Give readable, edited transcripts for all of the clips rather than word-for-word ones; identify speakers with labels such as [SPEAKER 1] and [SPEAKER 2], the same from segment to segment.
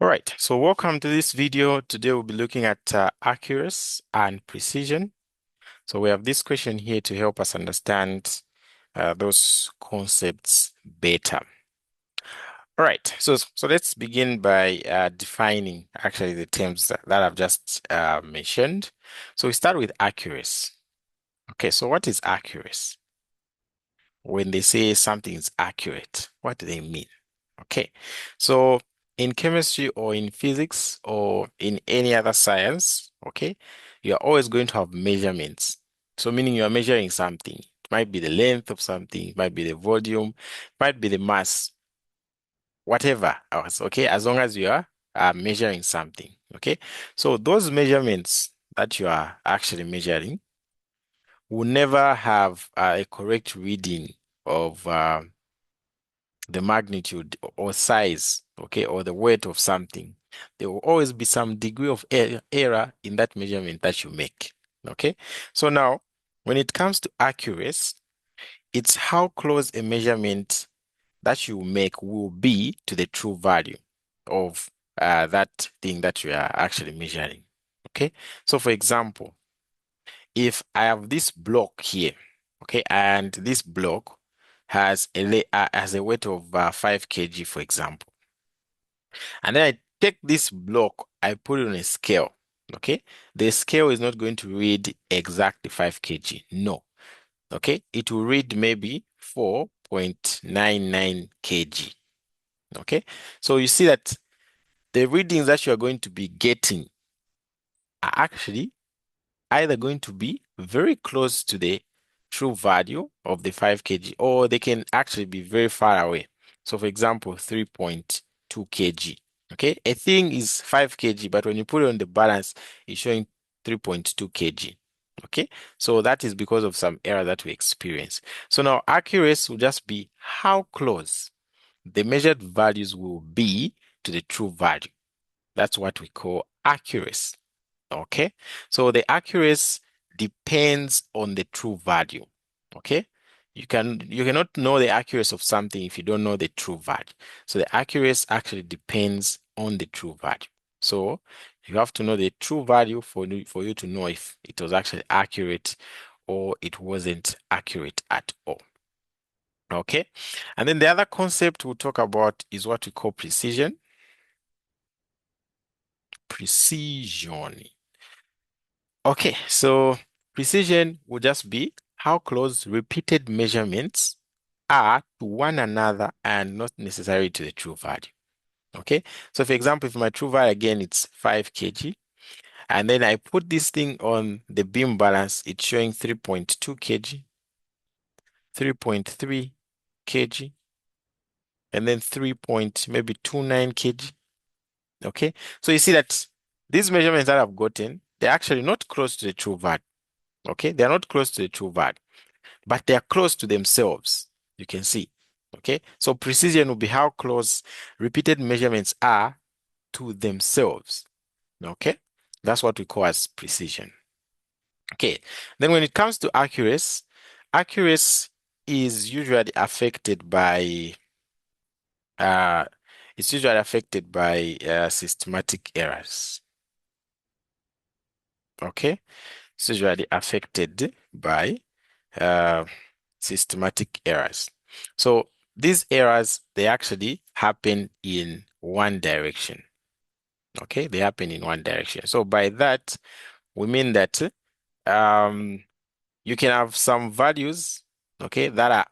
[SPEAKER 1] All right, so welcome to this video. Today we'll be looking at accuracy and precision. So we have this question here to help us understand those concepts better. All right, so let's begin by defining actually the terms that I've just mentioned. So we start with accuracy. Okay, so what is accuracy? When they say something is accurate, what do they mean? Okay, so in chemistry or in physics or in any other science, okay, you're always going to have measurements. So meaning you're measuring something. It might be the length of something, it might be the volume, it might be the mass, whatever else, okay, as long as you are measuring something, okay? So those measurements that you are actually measuring will never have a correct reading of the magnitude or size, okay, or the weight of something. There will always be some degree of error in that measurement that you make, okay? So now, when it comes to accuracy, it's how close a measurement that you make will be to the true value of that thing that you are actually measuring, okay? So for example, if I have this block here, okay, and this block has a weight of 5 kg, for example, and then I take this block, I put it on a scale, okay, the scale is not going to read exactly 5 kg, no, okay, it will read maybe 4.99 kg, okay, so you see that the readings that you are going to be getting are actually either going to be very close to the true value of the 5 kg, or they can actually be very far away. So for example, 3.2 kg. Okay, a thing is 5 kg, but when you put it on the balance, it's showing 3.2 kg. Okay, so that is because of some error that we experience. So now accuracy will just be how close the measured values will be to the true value. That's what we call accuracy. Okay, so the accuracy depends on the true value. Okay, you cannot know the accuracy of something if you don't know the true value. So the accuracy actually depends on the true value. So you have to know the true value for you to know if it was actually accurate or it wasn't accurate at all. Okay, and then the other concept we'll talk about is what we call precision. Precision. Okay, so precision will just be how close repeated measurements are to one another and not necessarily to the true value. Okay, so for example, if my true value again it's 5 kg, and then I put this thing on the beam balance, it's showing 3.2 kg, 3.3 kg, and then 3 point maybe 29 kg. Okay, so you see that these measurements that I've gotten, they're actually not close to the true value. Okay, they're not close to the true value, but they are close to themselves. You can see. Okay, so precision will be how close repeated measurements are to themselves. Okay, that's what we call as precision. Okay, then when it comes to accuracy, accuracy is usually affected by uh, systematic errors. Okay, it's usually affected by uh, systematic errors. So these errors, they actually happen in one direction. Okay, they happen in one direction. So by that, we mean that um, you can have some values, okay, that are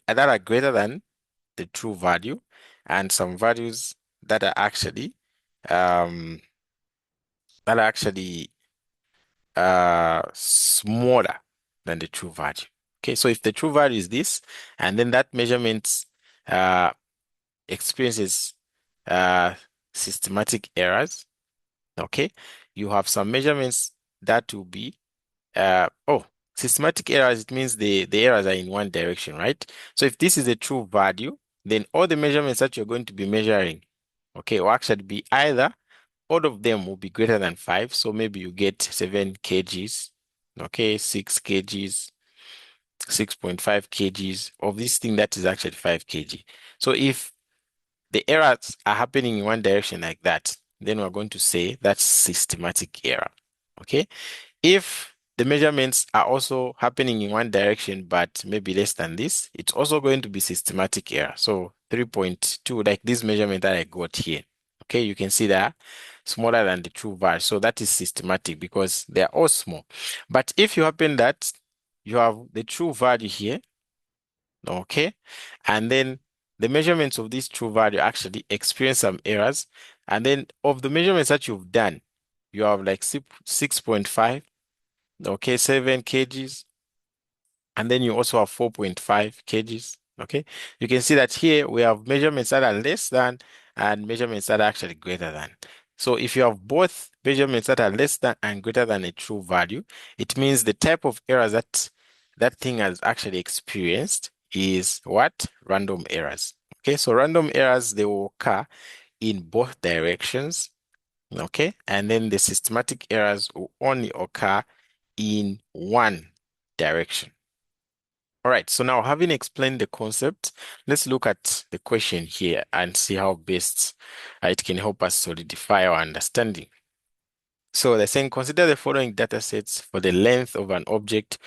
[SPEAKER 1] that are greater than the true value, and some values that are actually um, that are actually smaller than the true value. Okay, so if the true value is this, and then that measurement uh, experiences uh, systematic errors, okay, you have some measurements that will be systematic errors. It means the errors are in one direction, right? So if this is a true value, then all the measurements that you're going to be measuring, okay, will actually be either all of them will be greater than 5. So maybe you get 7 kgs, okay, 6 kgs, 6.5 kgs of this thing that is actually 5 kg. So if the errors are happening in one direction like that, then we're going to say that's systematic error. Okay. If the measurements are also happening in one direction, but maybe less than this, it's also going to be systematic error. So 3.2, like this measurement that I got here. Okay, you can see that smaller than the true value. So that is systematic because they are all small. But if you happen that you have the true value here, okay, and then the measurements of this true value actually experience some errors, and then of the measurements that you've done, you have like 6.5, okay, 7 kgs, and then you also have 4.5 kgs. Okay, you can see that here we have measurements that are less than and measurements that are actually greater than. So if you have both measurements that are less than and greater than a true value, it means the type of errors that that thing has actually experienced is what? Random errors. Okay, so random errors, they will occur in both directions. Okay, and then the systematic errors will only occur in one direction. All right, so now having explained the concept, let's look at the question here and see how best it can help us solidify our understanding. So they're saying consider the following data sets for the length of an object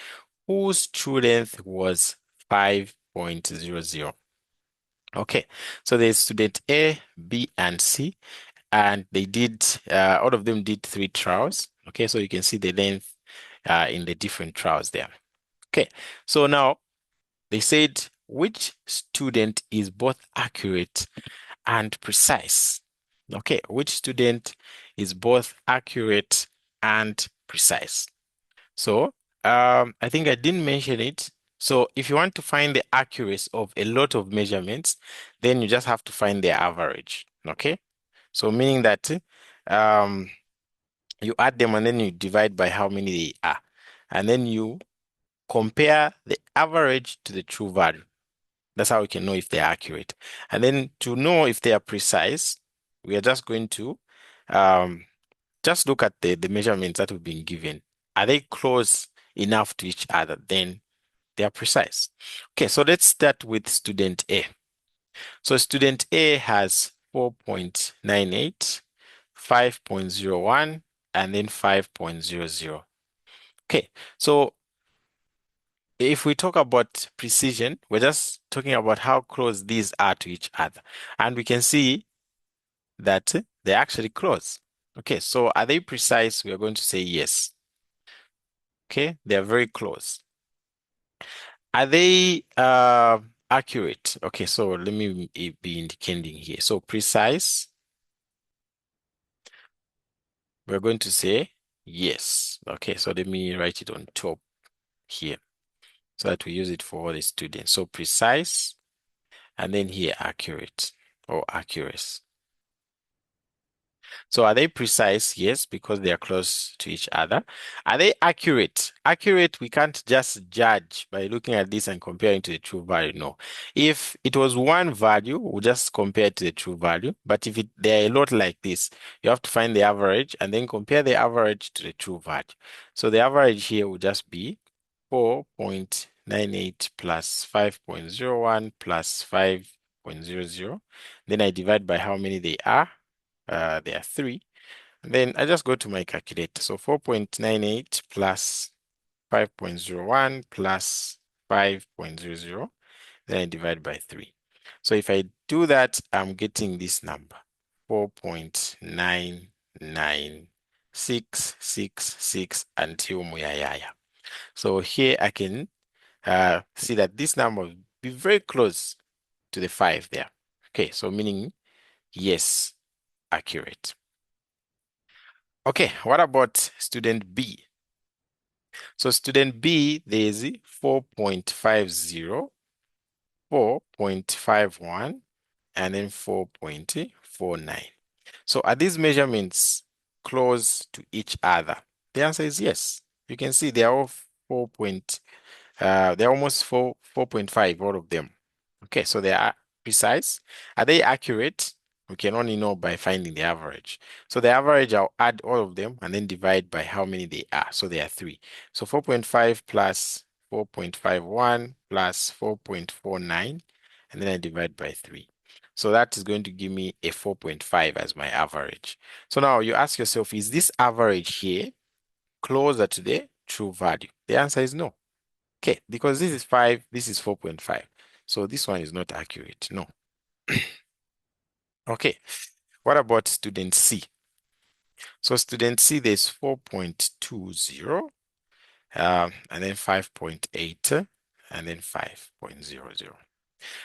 [SPEAKER 1] whose true length was 5.00. Okay, so there's student A, B, and C, and they did, all of them did 3 trials. Okay, so you can see the length in the different trials there. Okay, so now they said which student is both accurate and precise. Okay, which student is both accurate and precise. So I think I didn't mention it. So if you want to find the accuracy of a lot of measurements, then you just have to find their average. Okay, so meaning that um, you add them and then you divide by how many they are, and then you compare the average to the true value. That's how we can know if they're accurate. And then to know if they are precise, we are just going to um, just look at the measurements that we've been given. Are they close enough to each other? Then they are precise. Okay, so let's start with student A. So student A has 4.98, 5.01, and then 5.00. Okay, so if we talk about precision, we're just talking about how close these are to each other. And we can see that they're actually close. Okay, so are they precise? We are going to say yes. Okay, they are very close. Are they accurate? Okay, so let me be indicating here. So precise, we're going to say yes. Okay, so let me write it on top here so that we use it for all the students. So precise, and then here accurate or accuracy. So are they precise? Yes, because they are close to each other. Are they accurate? Accurate, we can't just judge by looking at this and comparing to the true value. No. If it was one value, we'll just compare it to the true value. But if they're a lot like this, you have to find the average and then compare the average to the true value. So the average here will just be 4.98 plus 5.01 plus 5.00. Then I divide by how many they are. There are 3. And then I just go to my calculator. So 4.98 plus 5.01 plus 5.00. Then I divide by 3. So if I do that, I'm getting this number, 4.99666 until muyayaya. So here I can see that this number will be very close to the 5 there. Okay, so meaning yes, accurate. Okay, what about student B? So student B, there's 4.50, 4.51, and then 4.49. So are these measurements close to each other? The answer is yes. You can see they are all they're almost 4.5, all of them. Okay, so they are precise. Are they accurate? We can only know by finding the average. So the average, I'll add all of them and then divide by how many they are. So there are 3. So 4.5 plus 4.51 plus 4.49, and then I divide by 3. So that is going to give me a 4.5 as my average. So now you ask yourself, is this average here closer to the true value? The answer is no. Okay, because this is 5, this is 4.5. So this one is not accurate. No. Okay, what about student C? So student C, there's 4.20, and then 5.8, and then 5.00.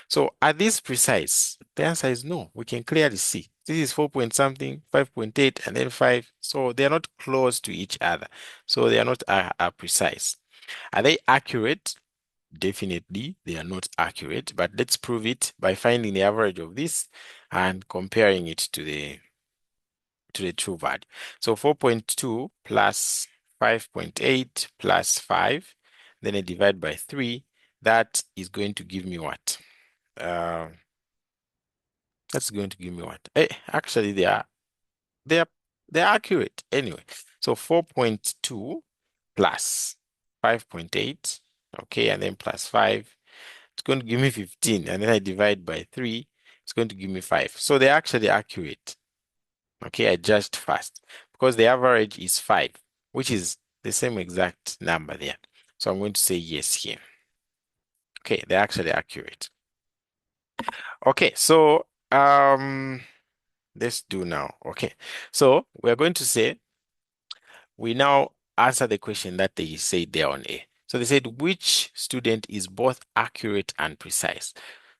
[SPEAKER 1] So are these precise? The answer is no. We can clearly see. This is 4 point something, 5.8, and then 5. So they are not close to each other. So they are not precise. Are they accurate? Definitely, they are not accurate. But let's prove it by finding the average of this and comparing it to the true value. So 4.2 plus 5.8 plus 5, then I divide by 3. That is going to give me what? Uh, that's going to give me what? Actually, they are they're accurate anyway. So 4.2 plus 5.8, okay, and then plus 5, it's going to give me 15, and then I divide by 3, it's going to give me 5. So they're actually accurate. Okay, I judged fast because the average is 5, which is the same exact number there. So I'm going to say yes here. Okay, they're actually accurate. Okay, so let's do now. Okay, so we're going to say we now answer the question that they said there on A. So they said which student is both accurate and precise.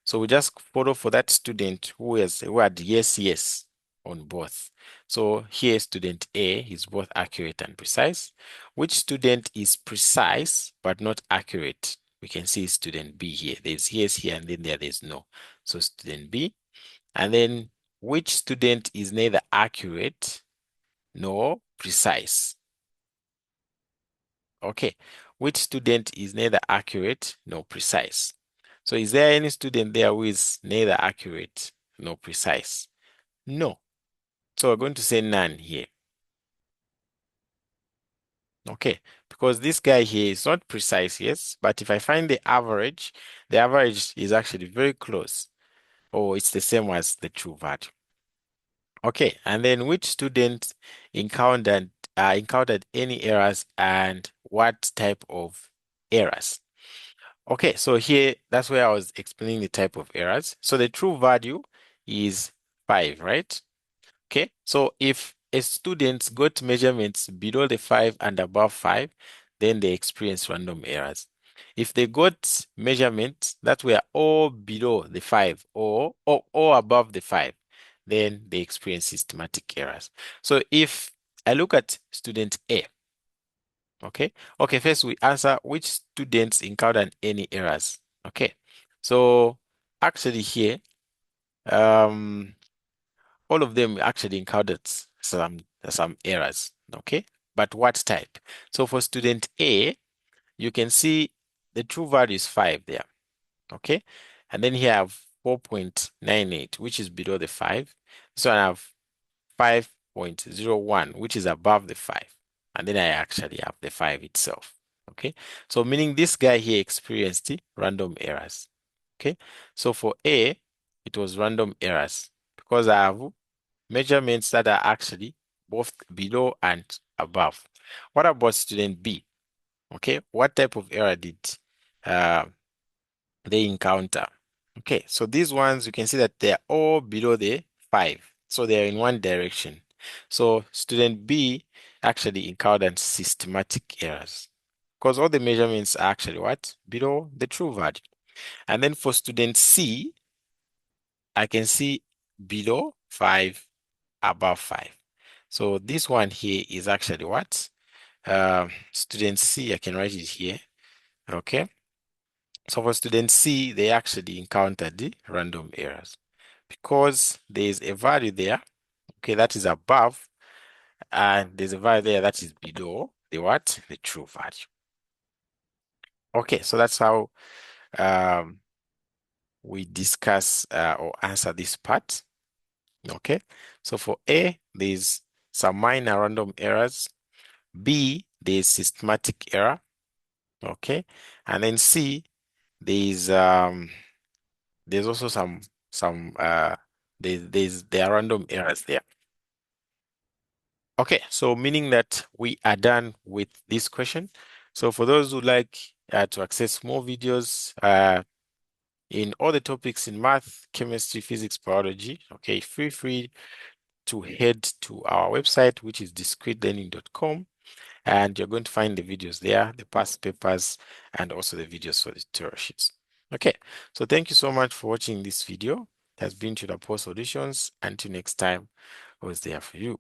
[SPEAKER 1] So we just follow for that student who had yes, yes on both. So here student A is both accurate and precise. Which student is precise but not accurate? We can see student B here. There's yes here and then there's no. So student B. And then which student is neither accurate nor precise? Okay, which student is neither accurate nor precise? So is there any student there who is neither accurate nor precise? No. So we're going to say none here. Okay, because this guy here is not precise, yes, but if I find the average is actually very close, or it's the same as the true value. Okay, and then which student encountered any errors and what type of errors? Okay, so here, that's where I was explaining the type of errors. So the true value is 5, right? Okay, so if a student got measurements below the 5 and above 5, then they experience random errors. If they got measurements that were all below the 5 or above the 5, then they experience systematic errors. So if I look at student A, okay. Okay, first we answer which students encountered any errors. Okay. So actually here, um, all of them actually encountered some errors. Okay. But what type? So for student A, you can see the true value is 5 there. Okay. And then here I have 4.98, which is below the 5. So I have 5.01, which is above the 5. And then I actually have the 5 itself. Okay. So meaning this guy here experienced random errors. Okay. So for A, it was random errors because I have measurements that are actually both below and above. What about student B? Okay. What type of error did uh, they encounter? Okay, so these ones, you can see that they're all below the 5. So they're in one direction. So student B actually encountered systematic errors because all the measurements are actually what? Below the true value. And then for student C, I can see below 5, above 5. So this one here is actually what? Student C, I can write it here. Okay. So for student C, they actually encountered the random errors because there is a value there, okay, that is above, and there's a value there that is below the what? The true value. Okay, so that's how um, we discuss or answer this part. Okay, so for A, there's some minor random errors. B, there's systematic error. Okay, and then C, there's also some some there are random errors there. Okay, so meaning that we are done with this question. So for those who like to access more videos in all the topics in math, chemistry, physics, biology, okay, feel free to head to our website, which is discretelearning.com, and you're going to find the videos there, the past papers, and also the videos for the tutorial sheets. Okay, so thank you so much for watching this video. It has been Tutor Poul Solutions. Until next time, I was there for you.